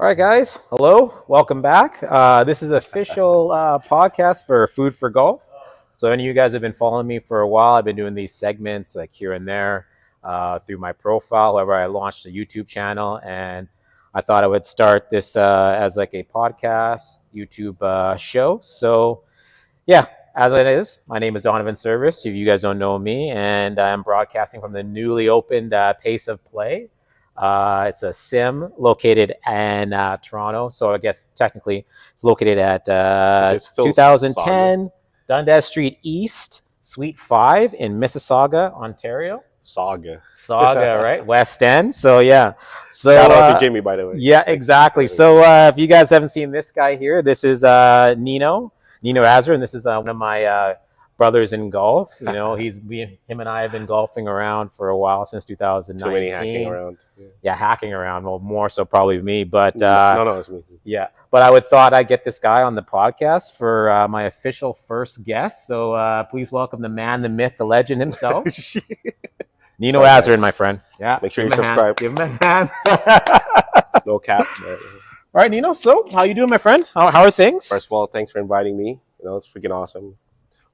All right, guys. Hello. Welcome back. This is the official podcast for Food for Golf. So, any of you guys have been following me for a while. I've been doing these segments like here and there through my profile. However, I launched a YouTube channel, and I thought I would start this as like a podcast YouTube show. So, yeah, as it is, my name is Donovan Service. If you guys don't know me, and I'm broadcasting from the newly opened Pace of Play. It's a sim located in Toronto, so I guess technically it's located at Is it still 2010 Dundas Street East, Suite 5 in Mississauga, Ontario. Saga, right? West End. So yeah. So shout out to Jimmy, by the way. Yeah, exactly. So if you guys haven't seen this guy here, this is Nino Azurin. This is one of my brothers in golf. You know, him and I have been golfing around for a while since 2019. Too many hacking around. Yeah, hacking around. Well, more so probably me, but no, it's me. Yeah, but I thought I'd get this guy on the podcast for my official first guest. So please welcome the man, the myth, the legend himself, Nino Azurin, my friend. Yeah, make sure you subscribe. Give him a hand. No cap. All right, Nino. So, how you doing, my friend? How are things? First of all, thanks for inviting me. You know, it's freaking awesome.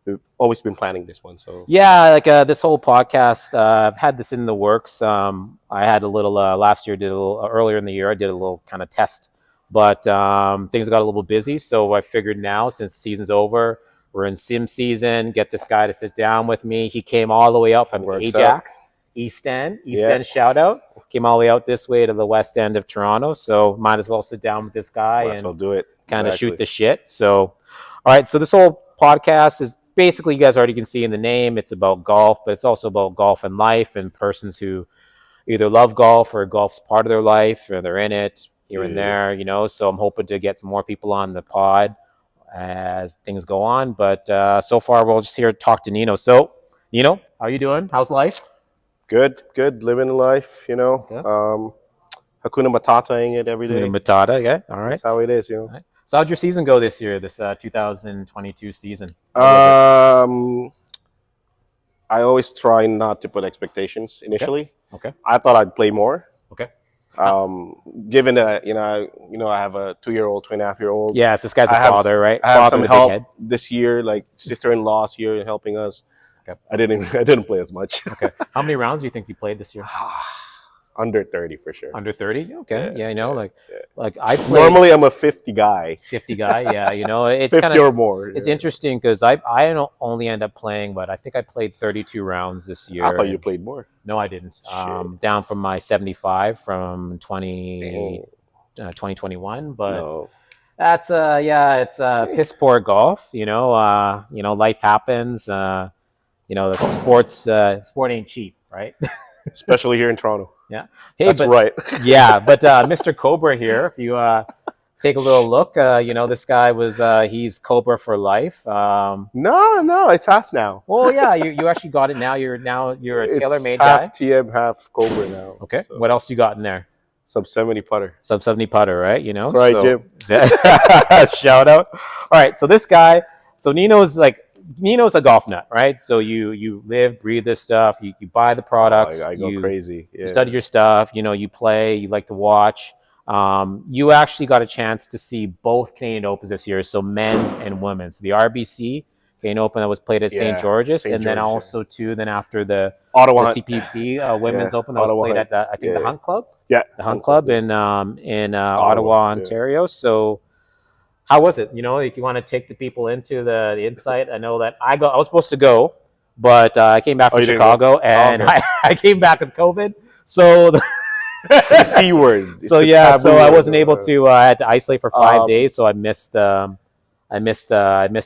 We've always been planning this one, so yeah, like this whole podcast. I've had this in the works. I had a little last year. Did a little earlier in the year. I did a little kind of test, but things got a little busy. So I figured now, since the season's over, we're in sim season. Get this guy to sit down with me. He came all the way out from Ajax. East End shout out. Came all the way out this way to the West End of Toronto, so might as well sit down with this guy and do it. Kind of shoot the shit. So, all right, so this whole podcast is basically, you guys already can see in the name, it's about golf, but it's also about golf and life and persons who either love golf or golf's part of their life or they're in it here and there, you know. So I'm hoping to get some more people on the pod as things go on, but so far we'll just here to talk to Nino. So, Nino, how are you doing? How's life? Good, living life, you know. Yeah. Hakuna Matataing it every day. Hakuna Matata, yeah. All right. That's how it is, you know. Right. So how'd your season go this year, this 2022 season? I always try not to put expectations initially. Okay. I thought I'd play more. Okay. Given that I have a 2-year-old, 2.5-year-old. Yes, this guy's a father, right? I have some help this year, like sister-in-law's here helping us. Okay. I didn't play as much. Okay. How many rounds do you think you played this year? Under 30 for sure. Under 30? Okay. Yeah, you know, like I played. Normally I'm a 50 guy. 50 guy, yeah. You know, it's 50 or more. It's interesting because I don't only end up playing, but I think I played 32 rounds this year. I thought you played more. No, I didn't. Down from my 75 from 2021, but. No. That's it's piss poor golf. You know, life happens. The sport ain't cheap, right? Especially here in Toronto. Yeah. Hey, that's right. Yeah, but Mr. Cobra here, if you take a little look, this guy was he's Cobra for life. No, it's half now. Well, yeah, you actually got it now. You're a TaylorMade guy. Half TM, half Cobra now. Okay. So. What else you got in there? Sub 70 putter. Sub 70 putter, right? You know. That's right, Jim. Shout out. All right, so this guy, Nino's a golf nut, right? So you live, breathe this stuff. You buy the products. I go crazy. Yeah. You study your stuff. You know, you play. You like to watch. You actually got a chance to see both Canadian Opens this year, so men's and women's. The RBC Canadian Open that was played at St. George's, then also then after the Ottawa, the CPP Women's Open that was played at the Hunt Club. Yeah, the Hunt Club in Ottawa, Ontario. So. How was it? You know, if you want to take the people into the insight, I know that I was supposed to go, but I came back from Chicago, and I came back with COVID. So the C word. So yeah, so I wasn't able to. I had to isolate for 5 days, so I missed the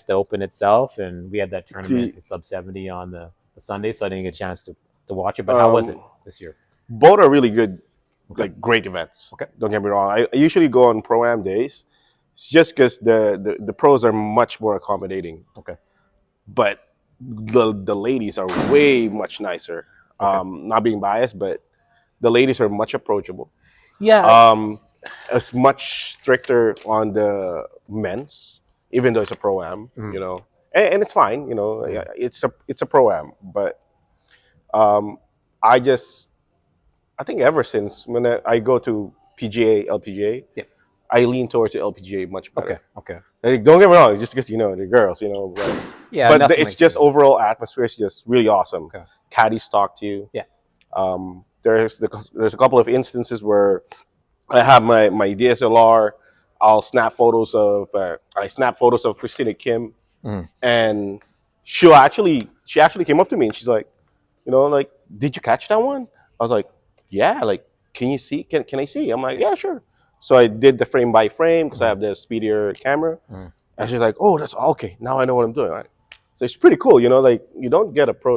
Open itself, and we had that tournament sub 70 on the Sunday, so I didn't get a chance to watch it. But how was it this year? Both are really good, like great events. Okay, don't get me wrong. I usually go on Pro-Am days. It's just because the pros are much more accommodating. Okay. But the ladies are way much nicer. Okay. Not being biased, but the ladies are much approachable. Yeah. It's much stricter on the men's, even though it's a Pro-Am, you know. And it's fine, you know. It's a Pro-Am. But I think ever since when I go to PGA, LPGA, I lean towards the LPGA much Okay. better. Okay. Like, don't get me wrong, just because the girls, Yeah, but nothing it's like just seeing. overall atmosphere is just really awesome. Okay. Caddies talk to you. Yeah. There's a couple of instances where I have my DSLR. I snap photos of Christina Kim, Mm. and she actually came up to me and she's like, like, did you catch that one? I was like, yeah. Like, can you see? Can I see? I'm like, yeah, sure. So I did the frame by frame because I Mm. have the speedier camera, Mm. and she's like, oh, that's okay. Now I know what I'm doing. Right? So it's pretty cool. Like you don't get a pro,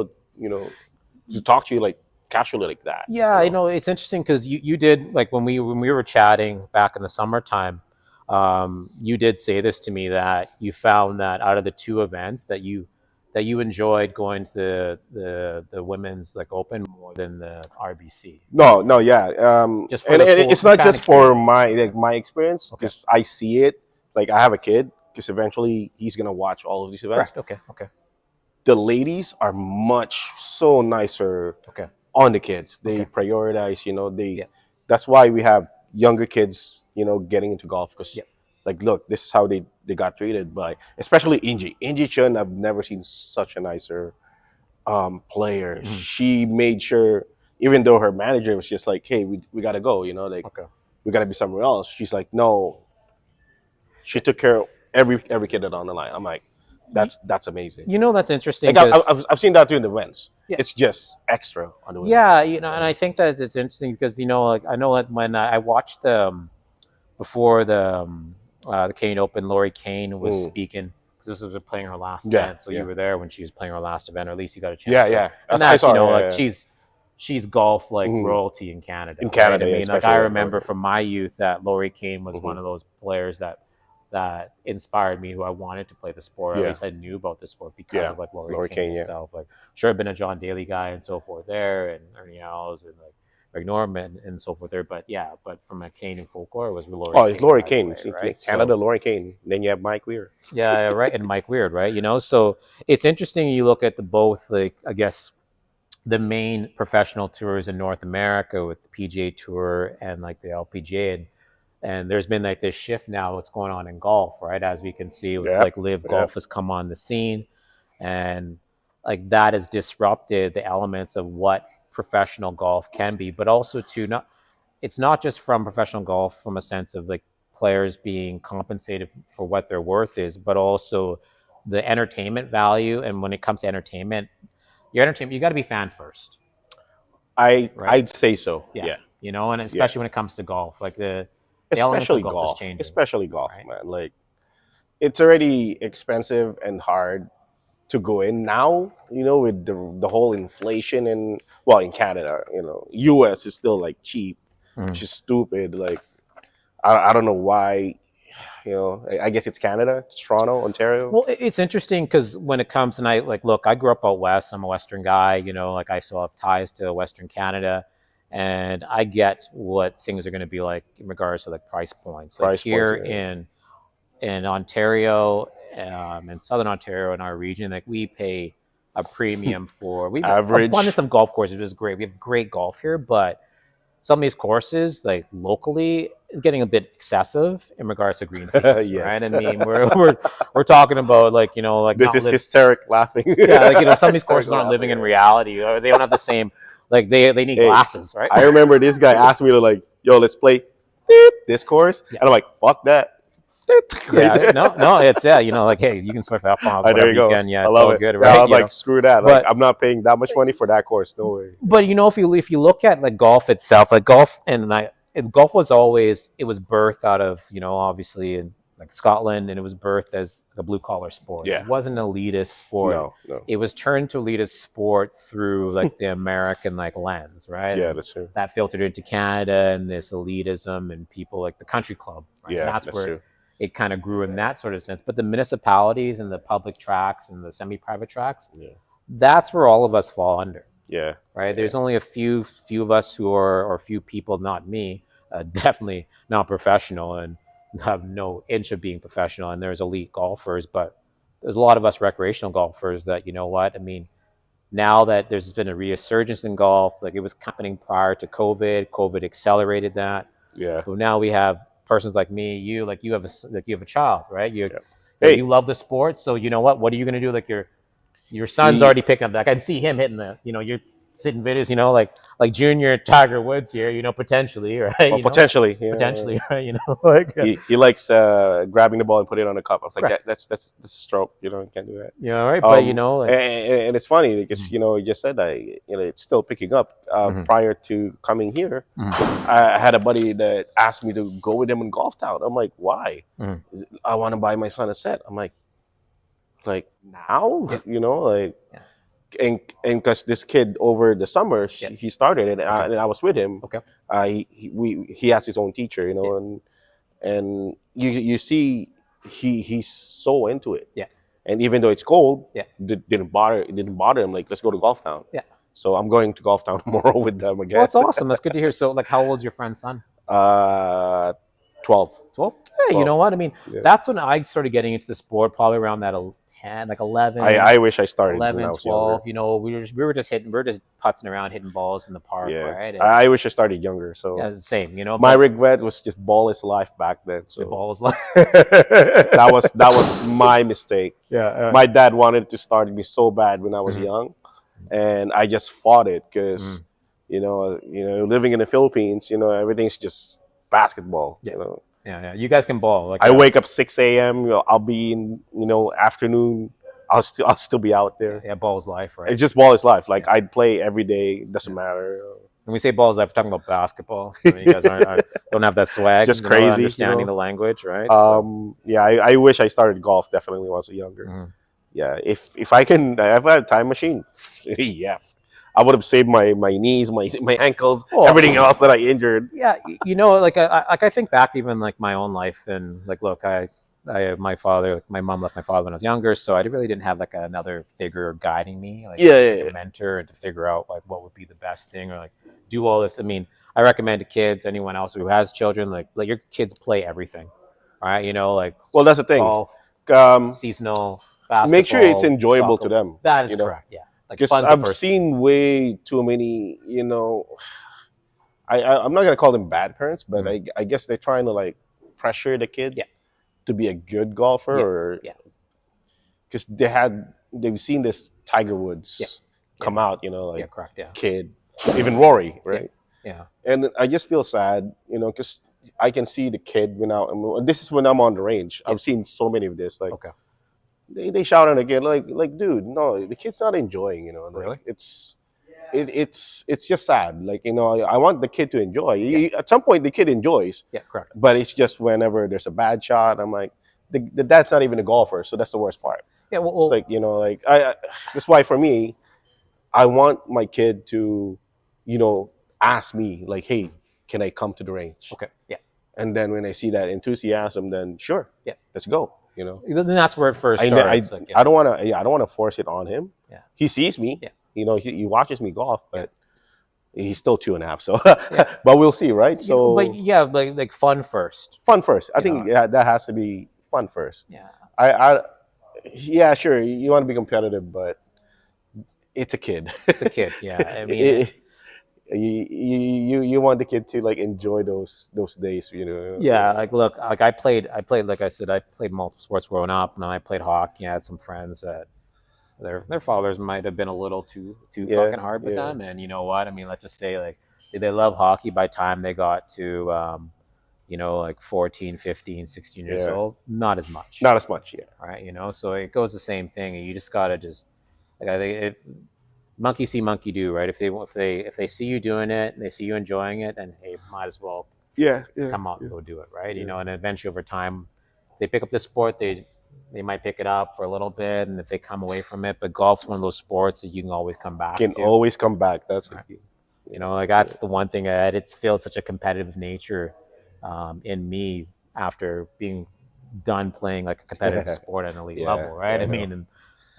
to talk to you like casually like that. Yeah, it's interesting because you did like when we were chatting back in the summertime, you did say this to me that you found that out of the two events that you enjoyed going to the women's like open more than the RBC, No, no, yeah. just for And the full it's not fan just for experience. my experience Okay, because I see it. Like I have a kid because eventually he's gonna watch all of these events. correct. Okay, okay, The ladies are much so nicer okay, on the kids. They okay. prioritize. They. Yeah, That's why we have younger kids. Getting into golf because, yeah. like, look, this is how they got treated by, especially Inji. Inji Chun. I've never seen such a nicer player. Mhm. She made sure, even though her manager was just like, "Hey, we gotta go," like Okay. we gotta be somewhere else. She's like, "No." She took care of every kid that's on the line. I'm like, Y- that's amazing. that's interesting Like because I've seen that too in the events. yeah, It's just extra on the women. yeah, and I think that it's interesting because like I know that when I watched before the Kane Open, Lori Kane was Mm. speaking because this was playing her last Yeah, event. So you yeah, were there when she was playing her last event, or at least you got a chance yeah, to. yeah. And I that's saw. Yeah, like yeah. she's golf like Mm. royalty in Canada, In right? I Canada, yeah, mean, like I especially on remember Florida. from my youth that Lori Kane was one Hmm. of those players that inspired me, who I wanted to play the sport. Or at Yeah, least I knew about the sport because yeah. of like Lori Lori Kane Kane, yeah. itself. Like, sure, I've been a John Daly guy and so forth there, and Ernie Els and like Greg Norman and so forth there. But yeah, but from a Kane and Folklore, it was Lori Oh, it's Kane that Lori I Kane. played, See, right? Canada, So Lori Kane. Then you have Mike Weir. yeah, right, and Mike Weird, right? So it's interesting. You look at the both, like I guess the main professional tours in North America with the PGA Tour and like the LPGA, and there's been like this shift now. What's going on in golf, right? As we can see with Yeah, like Live yeah. Golf has come on the scene, and like that has disrupted the elements of what professional golf can be, but also to not it's not just from professional golf from a sense of like players being compensated for what their worth is, but also the entertainment value. And when it comes to entertainment, you got to be fan first, right? I'd say so. Yeah, Yeah, and yeah. especially when it comes to golf, like the elements of golf is changing, Especially golf, right? man. Like it's already expensive and hard to go in now. With the whole inflation and well, in Canada, U.S. is still like cheap, Mm. which is stupid. Like I don't know why. I guess it's Canada, it's Toronto, Ontario. Well, it's interesting because when it comes, and I like, look, I grew up out west. I'm a Western guy, like I still have ties to Western Canada, and I get what things are going to be like in regards to like price points. Like Price points, here yeah. in Ontario, in Southern Ontario, in our region, like we pay a premium for we have an Average. abundance of golf courses, which is great. We have great golf here, but some of these courses, like locally, is getting a bit excessive in regards to green fees, right? I Yes. mean, we're talking about like like This not is live, hysteric laughing. yeah, like some of these courses Hysterical aren't living laughing. in reality, or they don't have the same, like they need Hey, glasses, right? I remember this guy asked me to like, yo, let's play this course, Yeah, and I'm like, fuck that. Right yeah, there. no, it's like hey, you can swipe up on There whatever you you go. can, yeah, I it's love all it. good, Yeah, I right? was like, screw that. Like, But I'm not paying that much money for that course. No way. but if you look at like golf itself, like golf golf was always it was birthed out of obviously in like Scotland, and it was birthed as a blue collar sport. It Yeah. wasn't an elitist sport. No, no. It was turned to elitist sport through like the American like lens, right? Yeah, And that's true. that filtered into Canada and this elitism and people like the country club, right? And Yeah, that's that's where true. it kind of grew in that sort of sense. But the municipalities and the public tracks and the semi-private tracks, Yeah. that's where all of us fall under, Yeah. right? Yeah. There's only a few of us who are, or few people, not me, definitely not professional and have no inch of being professional. And there's elite golfers, but there's a lot of us recreational golfers that, what I mean. Now that there's been a resurgence in golf, like it was happening prior to COVID. COVID accelerated that. Yeah. So now we have persons like me, you have a child, right? Yeah. You Hey, love the sport, so you know what? What are you gonna do? Like your son's y- already picking up. Like I can see him hitting you're sitting videos, like junior Tiger Woods here, potentially, right? well, potentially, yeah. Potentially, right? Like He likes grabbing the ball and putting it on the cup. I was like, correct. that's a stroke. You can't do that. Right. But like, And it's funny because mhm, you just said that it's still picking up. mhm, Prior to coming here, mhm, I had a buddy that asked me to go with him in Golf Town. I'm like, why? mhm. I want to buy my son a set. I'm like now, Yeah, like yeah, and because this kid over the summer yeah. he started it Okay, and I was with him. okay. He has his own teacher, Yeah, and you see he's so into it. yeah, And even though it's cold, yeah, it didn't bother him. Like, let's go to Golf Town. yeah. So I'm going to Golf Town tomorrow with them Well, again. it's awesome. That's good to hear. So, like, how old's your friend's son? uh 12. 12. Yeah, you 12. know what I mean. Yeah. That's when I started getting into the sport, probably around that 10, like I 11, wish I started when I 11, was younger. 12. We were just putzing around, hitting balls in the park, Yeah, right? And I wish I started younger. yeah, So the same, my But regret was just ball is life back then. the So ball was like, that was my mistake. yeah, My dad wanted to start me so bad when I was mhm, young, and I just fought it because mhm. living in the Philippines, everything's just basketball. Yeah, yeah. You guys can ball, like, I wake up 6 a.m. I'll be in afternoon. I'll still be out there. yeah, ball's life, right? It's just ball is life. Like Yeah. I'd play every day. Doesn't Yeah. matter. When we say balls life, we're talking about basketball. So you guys don't have that It's swag, just crazy, understanding the language, right? Yeah, I wish I started golf definitely when I was younger. Mhm. Yeah, if I can, if I had a time machine, yeah, I would have saved my knees, my ankles, Well, everything else that I injured. yeah, like I think back even like my own life and like look, my father, like, my mom left my father when I was younger, so I really didn't have like another figure guiding me, like Yeah, as yeah, like a yeah. mentor and to figure out like what would be the best thing or like do all this. I mean, I recommend to kids, anyone else who has children, like let your kids play everything. All right, like Well, that's the thing. golf, Um, seasonal, Make sure it's basketball, enjoyable soccer. to them. That is correct. Yeah, like Because fun's the I've first thing. seen way too many. I'm not gonna call them bad parents, but Mhm. I guess they're trying to like pressure the kid Yeah, to be a good golfer, yeah, or yeah, because they've seen this Tiger yeah, Woods yeah, come out, yeah, like correct. Yeah, kid, even Rory, yeah, right? yeah. And I just feel sad, because I can see the kid when out, and this is when I'm on the range. Yeah. I've seen so many of this, like Okay. they shout at the kid, like dude, no, the kid's not enjoying, like Really? it's just sad, like I want the kid to enjoy. Yeah. At some point, the kid enjoys, Yeah. Correct. but it's just whenever there's a bad shot, I'm like, the dad's not even a golfer, so that's the worst part. Yeah. It's like like that's why for me, I want my kid to, you know, ask me like, "Hey, can I come to the range?" Okay. Yeah. And then when I see that enthusiasm, then sure, Yeah. let's go. Then that's where it first I starts. Like, I don't want to, I don't want to force it on him. yeah. He sees me, Yeah. he watches me golf, Yeah. but he's still 2.5. So, Yeah. but we'll see, right? But So yeah, like fun first. fun first. I You think know. that has to be fun first. Yeah. I yeah, sure, you want to be competitive, but it's a kid. It's a kid. Yeah. I mean. It- you want the kid to like enjoy those days. Yeah. Like, look. Like, I played. Like I said, I played multiple sports growing up, and I played hockey. I had some friends that their fathers might have been a little too Yeah, fucking hard with yeah, them, and you know what? I mean, let's just say like they love hockey by the time they got to like 14, 15, 16 years yeah. old, not as much. Not as much, yeah. Right? So it goes the same thing. You just gotta just like I think monkey see, monkey do, right? If they see you doing it and they see you enjoying it, then hey, might as well Yeah, yeah, come out yeah, and go do it, right? yeah. And eventually over time, they pick up the sport, they might pick it up for a little bit, and if they come away from it, but golf's one of those sports that you can always come back Can to. always come back. That's the Right. key. Like that's the one thing that it's feels such a competitive nature in me after being done playing like a competitive sport at an elite Yeah, level, right? yeah, I I know. mean, and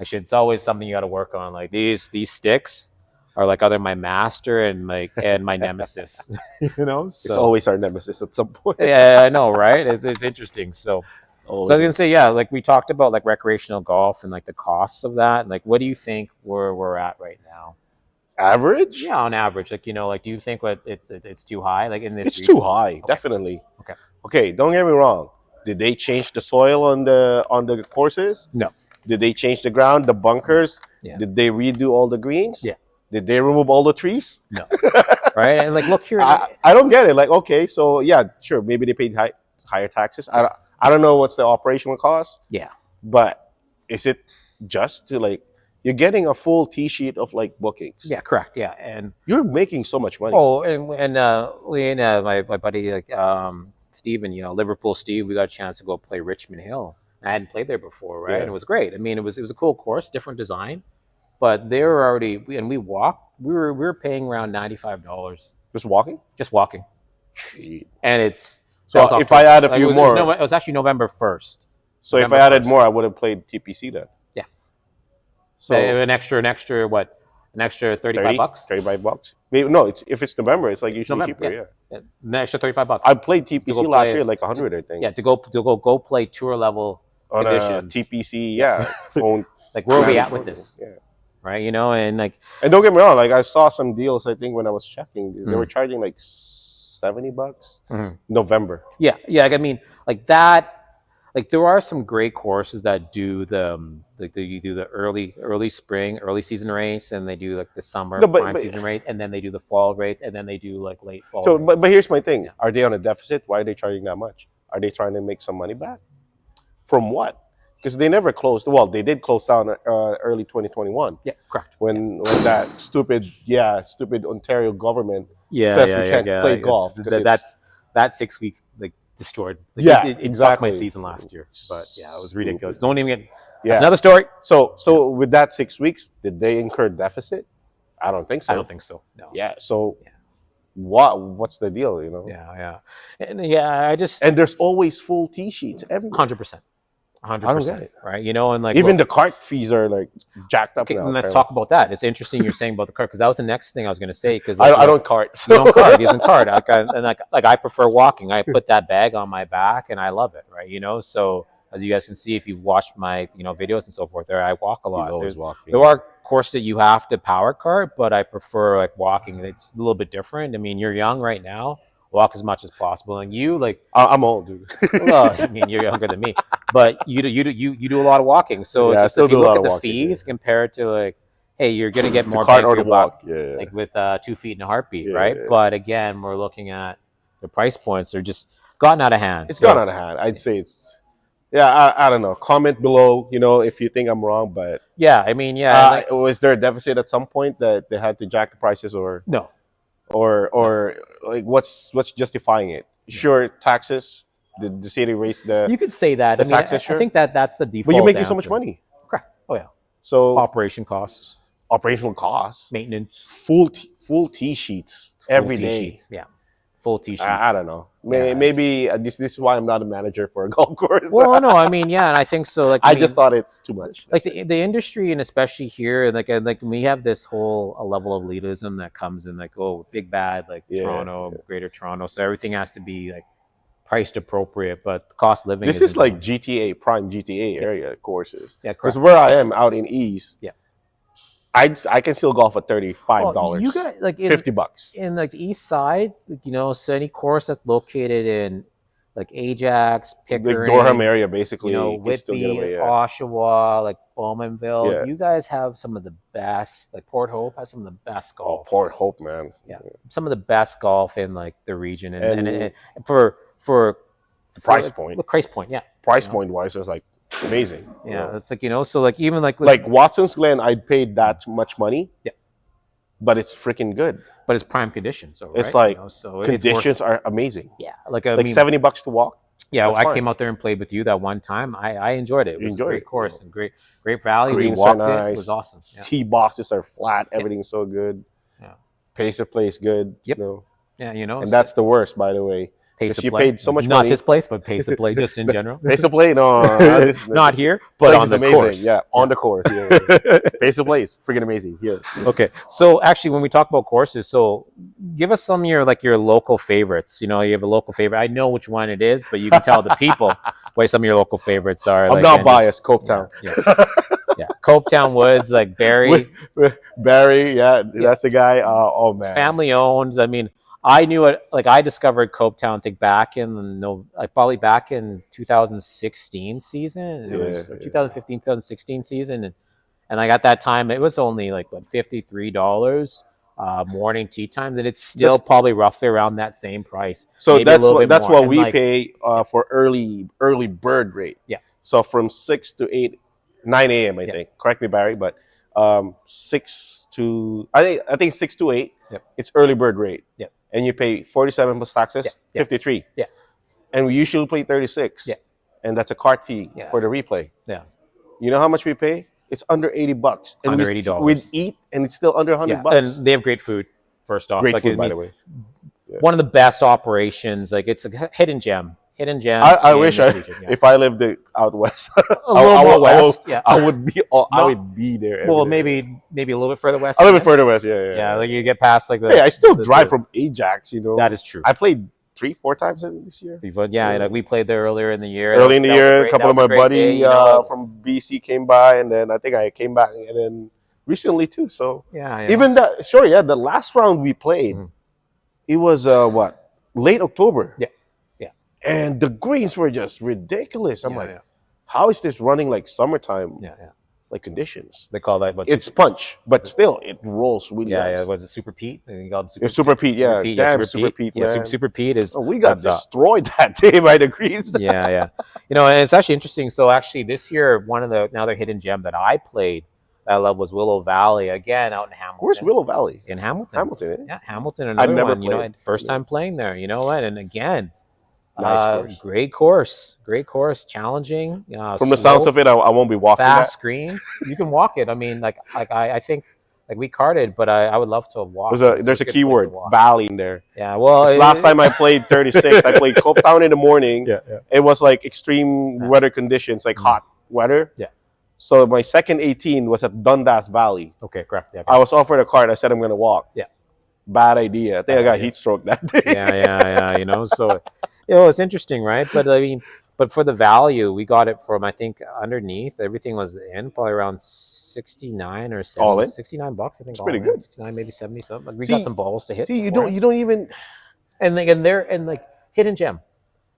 actually, it's always something you got to work on. Like these sticks are like either my master and my nemesis, It's So always our nemesis at some point. yeah, I know, right? It's interesting. So I was Always. gonna say, yeah, like we talked about like recreational golf and like the costs of that. Like, what do you think we're at right now? Average? Yeah, on average, like like do you think what it's too high, like in this It's too region? high, Okay, definitely. okay, Okay, don't get me wrong. Did they change the soil on the courses? No. Did they change the ground, the bunkers? Yeah. Did they redo all the greens? Yeah. Did they remove all the trees? No. Right? And like, look here. I don't get it. Like, okay, so yeah, sure, maybe they paid higher taxes. I don't know what's the operational cost, Yeah. but is it just to like you're getting a full T sheet of like bookings? Yeah. Correct. Yeah. And You're making so much money. oh, and we and my buddy like Steven, Liverpool Steve, we got a chance to go play Richmond Hill. I hadn't played there before, right? Yeah. And it was great. I mean, it was a cool course, different design, but they were already and we walked. We were paying around $95 Just walking? just walking, Shit. and it's So that was if I add a like, few it was, more, it was actually November 1st. so if I November added 1st. more, I would have played TPC then. Yeah. So an extra what? An extra 35 bucks. $35. Maybe no. It's if it's November, it's like usually November, cheaper. Yeah. An extra 35 bucks. I played TPC To go last play- year, like 100, I think. Yeah, to go play tour level On a conditions. TPC, yeah. Phone. Like where are we at with this, Yeah. right? And like And don't get me wrong, like I saw some deals. I think when I was checking, they were Mhm. charging like $70. Mhm. November. yeah, like, I mean like that. Like there are some great courses that do you do the early spring, early season race, and they do like the summer No, but- prime but- season race, and then they do the fall race, and then they do like late fall. So, race. but here's my thing: Yeah. are they on a deficit? Why are they charging that much? Are they trying to make some money back? From what? Because they never closed. Well, they did close down early 2021 Yeah, correct. when that stupid Ontario government Yeah, says we can't play like, golf. because that 6 weeks like destroyed. Like, Yeah, it exactly. fucked my season last year. But yeah, it was ridiculous. Don't even get. yeah. That's another story. So with that 6 weeks, did they incur deficit? I don't think so. I don't think so. No. Yeah. So Yeah. what's the deal? Yeah. And yeah, I just And there's always full T sheets everywhere. 100%, I don't get it. right? And like Even look, the cart fees are like jacked up okay, now. and let's apparently. talk about that. It's interesting you're saying about the cart because that was the next thing I was going to say. Because I don't cart. You don't cart. He doesn't cart. Like I prefer walking. I put that bag on my back and I love it, right? So as you guys can see, if you've watched my videos and so forth, there I walk a lot. He's always walking. There are courses that you have to power cart, but I prefer like walking. It's a little bit different. I mean, you're young right now. Walk as much as possible, and you like. I'm old, dude. Well, I mean, you're younger than me, but you do a lot of walking. So Yeah, I just still if you do a lot look at of the walking, fees compared to like, hey, you're gonna get more The cart bang or for the your buck, walk. Yeah. like with 2 feet in a heartbeat, Yeah, right? yeah. But again, we're looking at the price points. They're just gotten out of hand. It's gone out of hand. I'd say it's. Yeah, I don't know. Comment below, if you think I'm wrong, but Yeah, I mean, yeah, was there a deficit at some point that they had to jack the prices, or no, like what's justifying it? Sure, taxes. The city raised you could say that. the I mean, taxes, I sure. think that's the default. but you're making so much answer. money. Correct. Oh yeah, So operation costs, operational costs, maintenance, full T sheets every full day. T-sheets. Yeah, full T-sheets. I don't know. Yeah, Maybe this is why I'm not a manager for a golf course. Well, no, I mean, yeah, and I think so. Like, I mean, just thought it's too much. like the industry, and especially here, and like we have this whole a level of elitism that comes in, like, oh, big bad, like Yeah, Toronto, Greater Toronto, so everything has to be like priced appropriate, but the cost of living. This is isn't like much. GTA prime GTA area courses. Yeah, Because correct. where I am out in East, Yeah. I can still golf at $35. Well, you got like $50. in like the east side, so any course that's located in like Ajax, Pickering, Like Durham area, basically. you can still get Whitby, away, yeah. Oshawa, like Bowmanville. Yeah. You guys have some of the best. Like Port Hope has some of the best Oh, golf. Port Hope, man. Yeah, some of the best golf in like the region, and And- for The price point. the price point, yeah, Price point wise, it's like amazing. yeah. It's like so like even like Watson's Glen, I paid that much money. Yeah. But it's freaking good. but it's prime conditions. So It's right? like so it's Conditions are amazing. yeah, like I Like mean, $70 to walk. yeah. that's I fine. came out there and played with you that one time. I enjoyed it. It You was a enjoyed great it, course yeah. and great value. We Greens are walked it. It nice. was awesome. Yeah. Tee boxes are flat. Everything's so good. Yeah. Pace of play is good. Yep. You know? Yeah, And that's the worst, by the way. pace 'cause of you play. paid so much Not money. this place, but pace of play just in general. Pace of play, no, Not here, but place on is the amazing. course. Yeah, on the course. Yeah. Pace of play is freaking amazing. Yeah. Okay, so actually, when we talk about courses, so give us some of your local favorites. You have a local favorite. I know which one it is, but you can tell the people what some of your local favorites are. I'm like, not and biased. Copetown. Yeah, yeah. Copetown Woods, like Barry, Barry, yeah, that's the guy. Oh man, family owned. I mean, I knew it. Like I discovered Copetown, I think back in no, like probably back in 2016 season. It Yeah, was yeah. 2015, 2016 season, and like at that time, it was only like what $53 morning tea times, and it's still That's probably roughly around that same price, so maybe a little bit that's more. what And we like, pay yeah, for early bird rate. yeah, So from 6 to 8, 9 a.m. I yeah, think. Correct me, Barry, but 6 to 6 to 8. yep, It's early bird rate, yep, and you pay 47 plus yeah, taxes, yeah, 53, yeah, and we usually pay yeah, 36, and that's a cart fee yeah, for the replay. yeah. You know how much we pay? It's under $80, and Under eighty we'd dollars. eat, and it's still under Yeah, 100 bucks. and they have great food. First off, Great like I food, by mean, the way. Yeah. one of the best operations. Like it's a hidden gem I in wish this region. Yeah, if I lived out west, a little more west. Yeah, I would be I not would be there every well, day. maybe a little bit further west. A I little bit guess. further west, yeah, Yeah, yeah. like you get past like Hey, I still drive the from Ajax. that is true. I played 3, 4 times this year. But yeah, like we played there earlier in the year. Early in the That was a year, a great. That couple of was a my great day. buddy You know. from BC came by, and then I think I came back, and then recently too. So Yeah. even that, sure, yeah, the last round we played, Mhm. it was what, late October, Yeah. Yeah. and the greens were just ridiculous. I'm Yeah. like, Yeah. how is this running like summertime Yeah. Yeah. like conditions? They call that what's It's punch, but still it rolls really yeah. nice. Yeah. Was it Super Pete? They called it It's Super Pete, Super yeah. Pete. Yeah. Damn, Super Pete. Yeah. man. Super Pete is. Oh, we got that's, destroyed that day by the greens. Yeah, yeah. You know, and it's actually interesting. So actually, this year, one of the another hidden gem that I played that I love was Willow Valley again out in Hamilton. Where's Willow Valley? In Hamilton. Hamilton, eh? Yeah, Hamilton. I've Another never one. You know, played. first time playing there. You know what? And again, Nice course. great course, challenging. From the sounds of it, I won't be walking fast that. greens. You can walk it. I mean, like I think like we carted, but I would love to walk. There's a good keyword, place to walk. valley, in there. Yeah, well, Last time I played 36, I played Copetown in the morning. Yeah, yeah. It was like extreme weather conditions, like hot weather. Yeah. So my second 18 was at Dundas Valley. Okay, correct. Yeah, I was offered a cart. I said I'm going to walk. Yeah. Bad idea. I think I got heat stroke that day. Yeah. You know, so it's interesting, right? But I mean, but for the value, we got it from I think underneath everything was in probably around 69 or 70, All in? $69. I think It's pretty all good. in, 69, maybe 70 something. Like, we See- got some balls to hit. See, you before. don't even. And like hidden gem,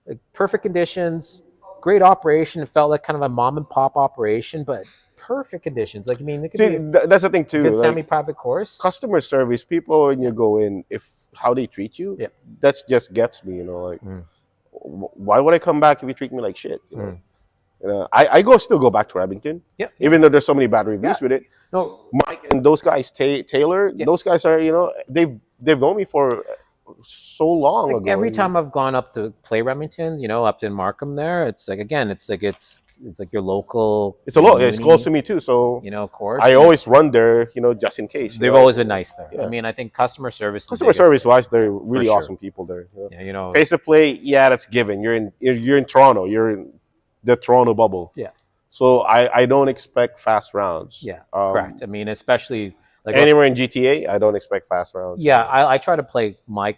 like perfect conditions, great operation. It felt like kind of a mom and pop operation, but perfect conditions. Like I mean, it could See, be that's the thing a too. good Like, semi-private course. customer service, people when you go in, if how they treat you, Yeah. that's just gets me. You know, like Mm. why would I come back if you treat me like shit? You know, Mm. I still go back to Abington, Yeah. even though there's so many bad reviews with it. No. Mike and those guys, Taylor, Yeah. those guys are, they've known me for so long Like ago. every and- time I've gone up to play Remington, up in Markham there, it's like again, it's like your local. it's a lot. It's close to me too, so Of course. I always run there, just in case. They've always been nice there. Yeah. I mean, I think customer service. is the Customer biggest service thing. wise, they're really sure. awesome people there. Yeah, Pace of play, yeah, that's given. You're in Toronto. You're in the Toronto bubble. Yeah. So I don't expect fast rounds. Yeah, correct. I mean, especially like Anywhere in GTA, I don't expect fast rounds. yeah, I try to play my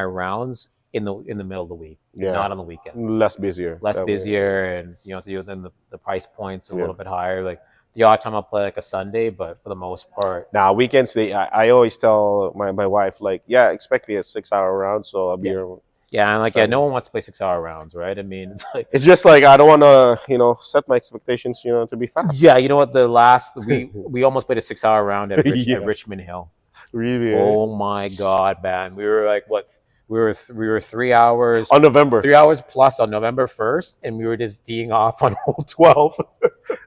rounds in the middle of the week, not on the weekends. Less busier. Less That way. busier, and then the price points are a Yeah. little bit higher. Like the odd time I'll play like a Sunday, but for the most part, Now weekends, I always tell my wife, like, yeah, expect me a 6 hour round, so I'll be here. yeah, and like Sunday. no one wants to play 6 hour rounds, right? I mean, it's like It's just like I don't want to, set my expectations, to be fast. yeah, you know what? We almost played a 6 hour round at, Yeah. at Richmond Hill. Really. Oh my God, man! We were like what? We were 3 hours. On November. 3 hours plus on November 1st, and we were just teeing off on hole 12.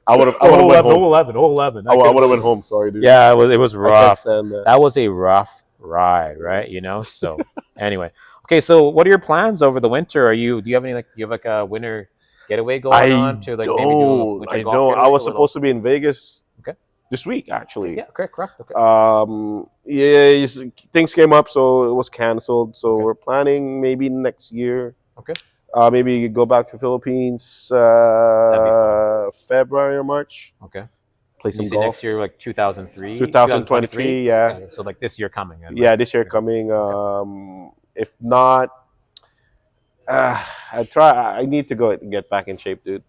I would have hole went 11, home. hole 11, hole 11. I would have went home. Sorry, dude. Yeah, it was I can't rough. stand that. That was a rough ride, right? So anyway, okay. So what are your plans over the winter? Do you have a winter getaway going on to like maybe do a winter I golf don't. getaway, I was a little- supposed to be in Vegas. Okay. This week, actually. Yeah. Okay. Correct. Okay. Yeah, things came up, so it was canceled. So Okay. we're planning maybe next year. Okay. Maybe go back to Philippines, February or March. Okay. Play You some see golf. next year like 2003, 2023, yeah. Okay, so like this year coming. then, Yeah, right? this year Okay. coming. If not, I need to go get back in shape, dude.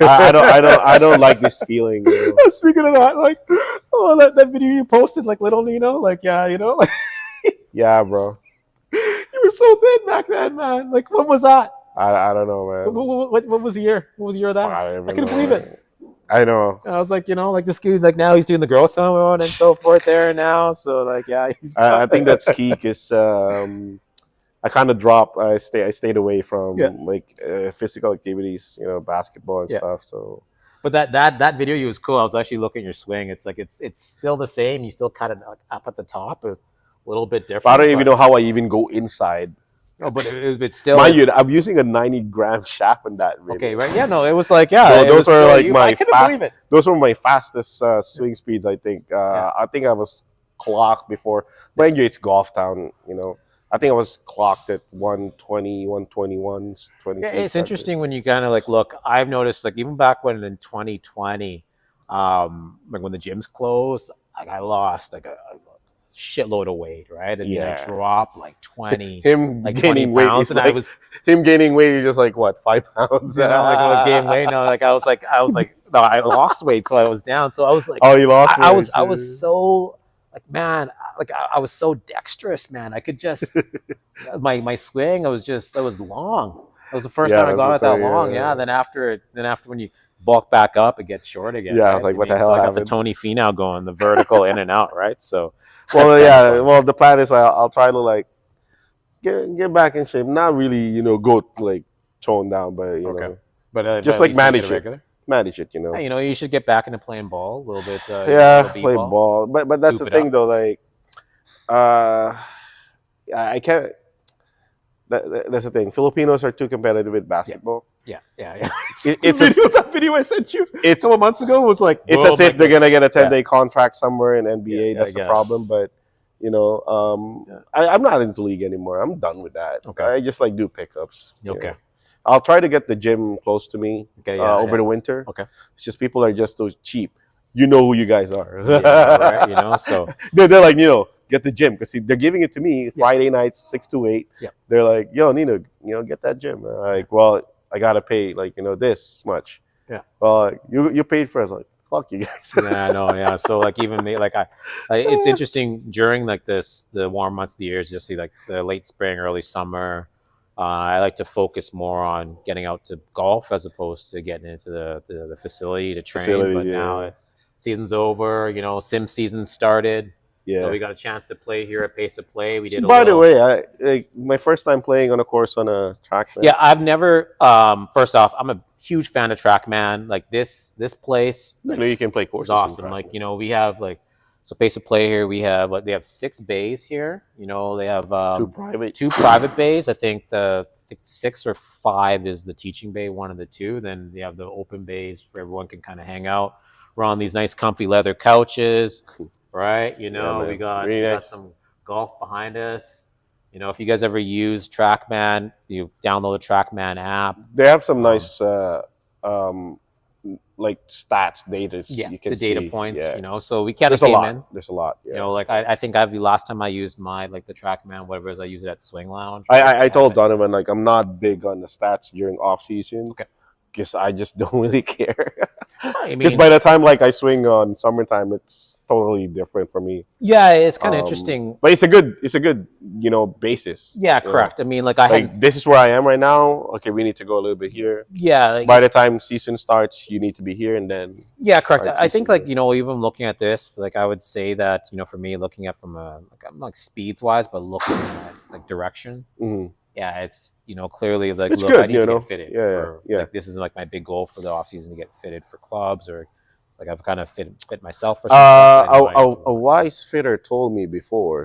I don't like this feeling. Speaking of that, like, that video you posted, like little Nino, like, yeah, like, Yeah, bro. You were so thin back then, man. Like, when was that? I don't know, man. What was the year? What was the year of that? I don't I even couldn't know, believe it. man. I know. I was like, like this dude, like now he's doing the growth hormone and so forth there now. So like, yeah, he's I got. think that's key because I kind of dropped. I stayed away Yeah, from like physical activities, basketball and yeah. stuff. So But that video you was cool. I was actually looking at your swing. It's like it's still the same. You still cut it up at the top. It's a little bit but I different, don't even but know how I even go inside. no, but it's still Mind like you, I'm using a 90-gram shaft in that okay, video. right? Yeah, no, it was like yeah, Though it those was are still like you. I couldn't believe it. those were my fastest swing speeds. I think. Yeah, I think I was clocked before. Mind you, it's golf town. I think I was clocked at 120, 121, yeah. 22 It's started. interesting when you kind of like look. I've noticed like even back when in 2020, like when the gyms closed, like I lost like a shitload of weight, right? I mean, I Yeah, dropped like 20, him like 20 gaining weight pounds, is and I like was, him gaining weight is just like what 5 pounds. like what game weight? No, like I was like, no, I lost weight, so I was down. So I was like, Oh, you lost weight. I was so like, man, like I was so dexterous, man. I could just my swing. I was long. That was the first Yeah, time I that's the got it that thing. long. Yeah. Then after when you bulk back up, it gets short again, Yeah, I was right? like, I what the mean, so hell I got the happened? Tony Finau going, the vertical in and out, right? So that's Well, kind of yeah. fun. Well, the plan is I'll try to like get back in shape. Not really, go like tone down, but Okay, but just at like least make it a manage it, regular. manage it. Yeah, you should get back into playing ball a little bit. A little Yeah, b play ball, ball, but that's the hoop it thing up. though. Like, uh, I can't. That's the thing. Filipinos are too competitive with Yeah, basketball. yeah. It's a, That video I sent you a it's couple months ago was like, it's as boom, if they're like gonna get a ten yeah, day contract somewhere in yeah, NBA. yeah, I That's the guess. problem. But Yeah. I'm not into league anymore. I'm done with that. Okay, I just like do pickups. okay, I'll try to get the gym close to me okay, yeah, over yeah, the winter. okay, It's just people are just so cheap. You know who you guys are. yeah, right. So They're like, get the gym because they're giving it to me yeah, Friday nights 6 to 8. yeah, They're like, yo, Nino, get that gym. yeah, Like, well, I gotta pay like this much. yeah. Well, you paid for it. I was like, fuck you guys. Yeah, I know. Yeah, so like even me, like it's interesting during like the warm months of the year, just see like the late spring, early summer. I like to focus more on getting out to golf as opposed to getting into the facility to train. Facilities, But now yeah, season's over. Sim season started. yeah. We got a chance to play here at Pace of Play. We So did a by the little. way, I like my first time playing on a course on a track, man. Yeah, I've never. First off, I'm a huge fan of TrackMan. Like this place, I like know you can play is courses in awesome. track, Like man. we have like so pace of play here. We have like they have 6 bays here. They have Too private. 2 private bays. I think 6 or 5 is the teaching bay, one of the two. Then they have the open bays where everyone can kind of hang out. We're on these nice, comfy leather couches, right? Yeah, We man. got Really nice. some golf behind us. If you guys ever use TrackMan, you download the TrackMan app. They have some Um, nice um like stats data yeah, you the can data see. points. Yeah. So we kind of There's a came lot. in. There's a lot. Yeah. Like I think I've the last time I used my like the TrackMan, whatever it is, I use it at Swing Lounge, I, right? I, I They have told it. So Donovan like I'm not big on the stats during off season okay. because I just don't really care. I Because mean, by the time like I swing on summertime, it's totally different for me. yeah, it's kind of interesting. But it's a good basis. Yeah, correct. I mean, like I hadn't. Like this is where I am right now. Okay, we need to go a little bit here. Yeah, By the time season starts, you need to be here, and then yeah, correct. start I think teaching like here. even looking at this, like I would say that for me, looking at from a like I'm like speeds wise, but looking at like direction, Hmm. yeah, it's clearly like It's look, I good, need to get fitted Yeah, yeah, for yeah. like this is like my big goal for the off season to get fitted for clubs or like I've kind of fit myself for some stuff, but I know I need to A work on. So wise fitter told me yeah, before,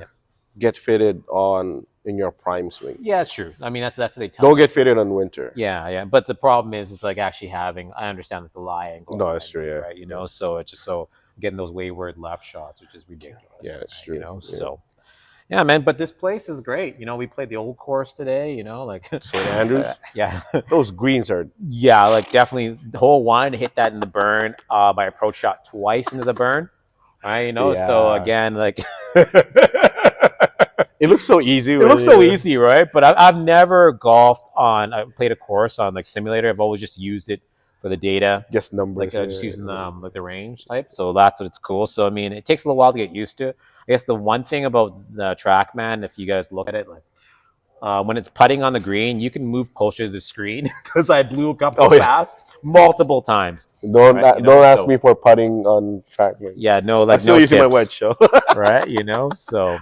get fitted on in your prime swing. yeah, it's true. I mean, that's what they tell Don't me. get fitted on winter. Yeah, yeah. But the problem is, it's like actually having. I understand that the lie angle No, behind that's true. it, Yeah, right? yeah, So it's just so getting those wayward left shots, which is ridiculous. yeah, it's Right? true. Yeah. So yeah, man. But this place is great. We played the old course today. Like St. Andrews, yeah, those greens are. yeah, like definitely the whole one hit that in the burn. My approach shot twice into the burn. Right, So Yeah, again, like. it looks so easy. It When looks so easy, right? But I've never golfed on. I played a course on like simulator. I've always just used it for the data, just numbers. just using the like the range type. So that's what it's cool. So I mean, it takes a little while to get used to. I guess the one thing about the TrackMan, if you guys look at it, like when it's putting on the green, you can move closer to the screen because I blew a couple Oh yeah. fast multiple times. Don't Right, don't ask so me for putting on TrackMan. yeah, no, I'm like still no using my tips, wedge, so right? So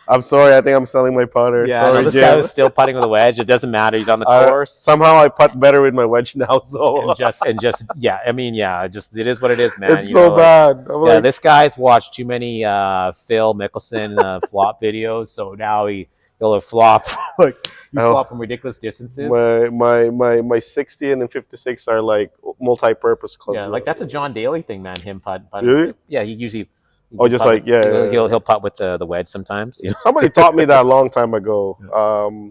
I'm sorry. I think I'm selling my putter. yeah, no, Sorry, this guy Jim. was still putting with a wedge. It doesn't matter. He's on the course. Somehow I putt better with my wedge now, so And just yeah, I mean yeah, just it is what it is, man. it's so Like bad. I'm yeah, like, this guy's watched too many Phil Mickelson flop videos, so now he'll have flop like you oh, flop from ridiculous distances. my 60 and 56 are like multi-purpose clubs. Yeah, like that's a John Daly thing, man. Him putting with Really? it. Yeah, he usually Oh, just like he'll putt with the wedge sometimes. Somebody taught me that a long time ago.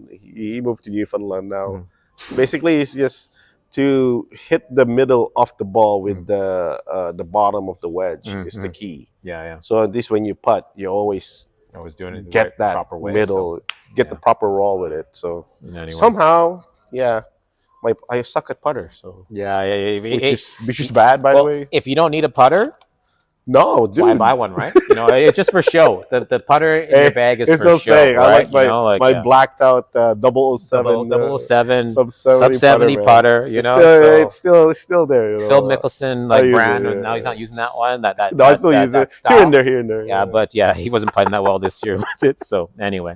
He moved to Newfoundland now. Mhm. Basically, it's just to hit the middle of the ball with Mhm. the bottom of the wedge is the Mhm. key. Yeah, yeah. So at least when you putt, you always I was doing it the get that proper way. middle, get the yeah. proper roll with it. So Anyway. somehow, yeah, I suck at putter. So Yeah. which is bad, by the way. If you don't need a putter, No, why dude. buy one, right? It's just for show. The putter in your Hey, bag is it's for no show, saying. I right? like my Yeah. blacked out 007 007 sub sub 70 putter, 70 man. putter, It's So still there. Phil Mickelson I like use it. brand, and now he's not using that one. No, I still use it That here and style. there, here and there. Yeah, but yeah, he wasn't playing that well this year with it. So anyway,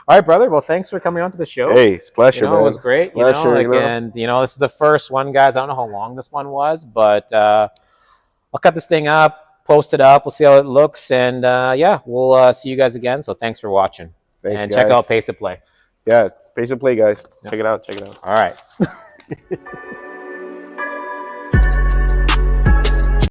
all right, brother. Well, thanks for coming on to the show. Hey, it's a pleasure, man. It was great. It's a pleasure, And this is the first one, guys. I don't know how long this one was, but I'll cut this thing up, post it up. We'll see how it looks, and yeah, we'll see you guys again. So thanks for watching, Thanks, and guys. check out Pace of Play. Yeah, pace and play, guys. Yeah. Check it out. Check it out. All right.